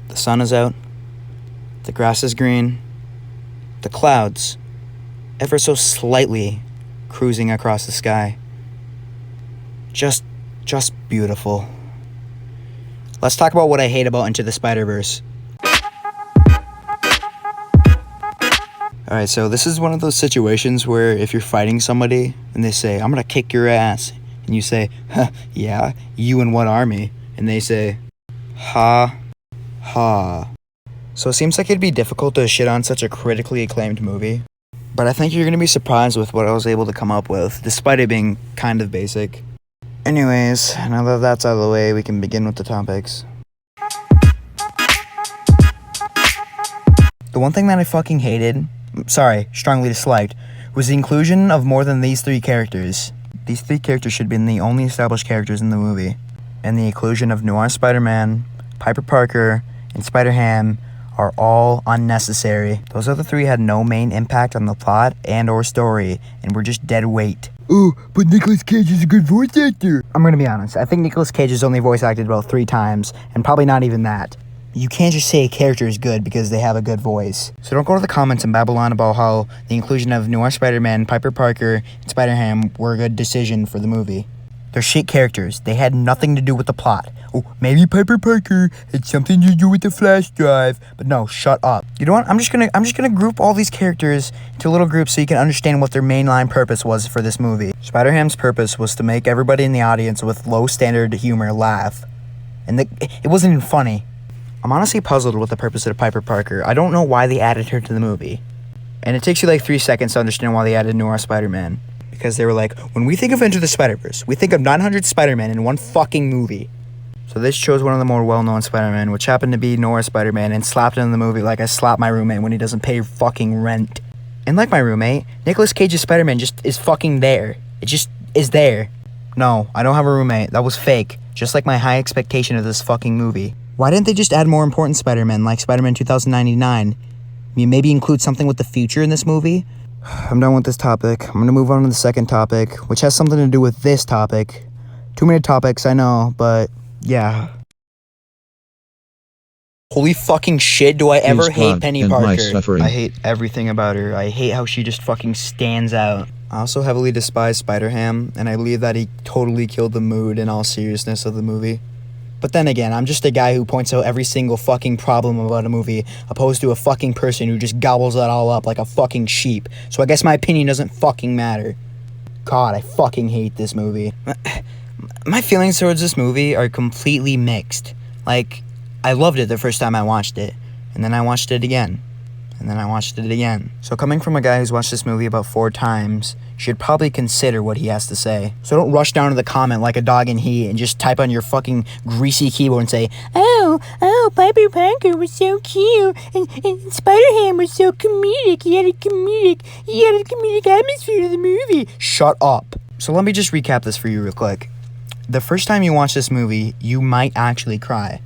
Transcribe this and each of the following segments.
The sun is out. The grass is green. The clouds, ever so slightly, cruising across the sky. Just beautiful. Let's talk about what I hate about Into the Spider-Verse. Alright, so this is one of those situations where if you're fighting somebody and they say, I'm gonna kick your ass, and you say, huh, yeah, you and what army? And they say, ha, ha. So it seems like it'd be difficult to shit on such a critically acclaimed movie. But I think you're gonna be surprised with what I was able to come up with, despite it being kind of basic. Anyways, now that that's out of the way, we can begin with the topics. The one thing that I fucking hated, strongly disliked, was the inclusion of more than these three characters. These three characters should have been the only established characters in the movie. And the inclusion of Noir Spider-Man, Piper Parker, and Spider-Ham are all unnecessary. Those other three had no main impact on the plot and or story, and were just dead weight. Oh, but Nicolas Cage is a good voice actor. I'm gonna be honest, I think Nicolas Cage has only voice acted about 3 times, and probably not even that. You can't just say a character is good because they have a good voice. So don't go to the comments and babble on about how the inclusion of Noir Spider-Man, Piper Parker, and Spider-Ham were a good decision for the movie. They're shit characters. They had nothing to do with the plot. Oh, maybe Piper Parker had something to do with the flash drive. But no, shut up. You know what? I'm just gonna group all these characters into little groups so you can understand what their mainline purpose was for this movie. Spider-Ham's purpose was to make everybody in the audience with low standard humor laugh. And it wasn't even funny. I'm honestly puzzled with the purpose of Piper Parker. I don't know why they added her to the movie. And it takes you like 3 seconds to understand why they added Noir Spider-Man. Because they were like, when we think of Into the Spider-Verse, we think of 900 Spider-Man in one fucking movie. So they chose one of the more well-known Spider-Man, which happened to be Noir Spider-Man, and slapped him in the movie like I slap my roommate when he doesn't pay fucking rent. And like my roommate, Nicolas Cage's Spider-Man just is fucking there. It just is there. No, I don't have a roommate. That was fake. Just like my high expectation of this fucking movie. Why didn't they just add more important Spider-Man, like Spider-Man 2099? Maybe include something with the future in this movie? I'm done with this topic. I'm gonna move on to the second topic, which has something to do with this topic. Too many topics, I know, but yeah. Holy fucking shit, do I ever hate Penny Parker. I hate everything about her. I hate how she just fucking stands out. I also heavily despise Spider-Ham, and I believe that he totally killed the mood and all seriousness of the movie. But then again, I'm just a guy who points out every single fucking problem about a movie, opposed to a fucking person who just gobbles it all up like a fucking sheep. So I guess my opinion doesn't fucking matter. God, I fucking hate this movie. My feelings towards this movie are completely mixed. Like, I loved it the first time I watched it, and then I watched it again, and then I watched it again. So coming from a guy who's watched this movie about 4 times, you should probably consider what he has to say. So don't rush down to the comment like a dog in heat and just type on your fucking greasy keyboard and say, Oh, Piper Parker was so cute, and Spider-Ham was so comedic. He had a comedic atmosphere to the movie. Shut up. So let me just recap this for you real quick. The first time you watch this movie, you might actually cry.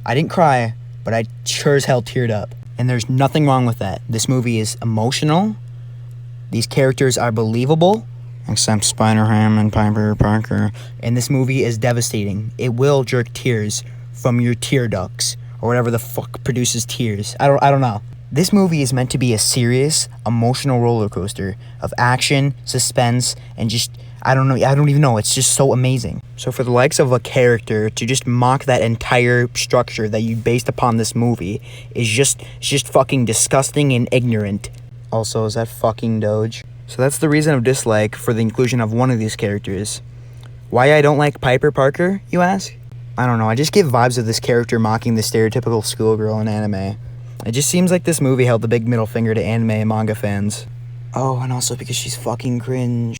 I didn't cry, but I sure as hell teared up. And there's nothing wrong with that. This movie is emotional. These characters are believable, except Spider-Ham and Piper Parker. And this movie is devastating. It will jerk tears from your tear ducts, or whatever the fuck produces tears. I don't know. This movie is meant to be a serious, emotional roller coaster of action, suspense, and just, I don't even know. It's just so amazing. So for the likes of a character to just mock that entire structure that you based upon this movie is just fucking disgusting and ignorant. Also, is that fucking Doge? So that's the reason of dislike for the inclusion of one of these characters. Why I don't like Piper Parker, you ask? I don't know, I just get vibes of this character mocking the stereotypical schoolgirl in anime. It just seems like this movie held the big middle finger to anime and manga fans. Oh, and also because she's fucking cringe.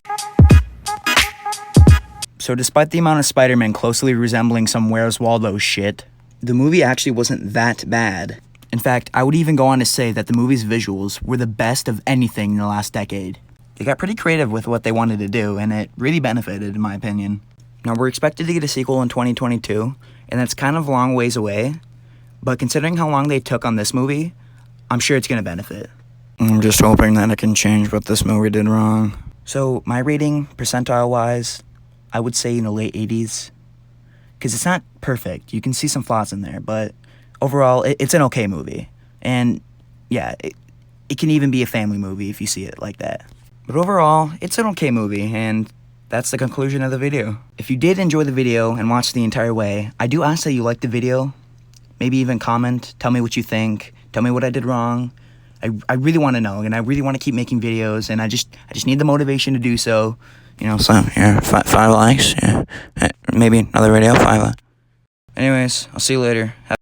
So despite the amount of Spider-Man closely resembling some Where's Waldo shit, the movie actually wasn't that bad. In fact, I would even go on to say that the movie's visuals were the best of anything in the last decade. They got pretty creative with what they wanted to do, and it really benefited, in my opinion. Now, we're expected to get a sequel in 2022, and that's kind of a long ways away, but considering how long they took on this movie, I'm sure it's going to benefit. I'm just hoping that it can change what this movie did wrong. So, my rating, percentile-wise, I would say in the late 80s. Because it's not perfect. You can see some flaws in there, but overall, it's an okay movie. And yeah, it can even be a family movie if you see it like that. But overall, it's an okay movie, and that's the conclusion of the video. If you did enjoy the video and watch the entire way, I do ask that you like the video, maybe even comment, tell me what you think, tell me what I did wrong. I really want to know, and I really want to keep making videos, and I just need the motivation to do so. You know, so yeah, 5 likes, yeah, maybe another video, 5. Anyways, I'll see you later.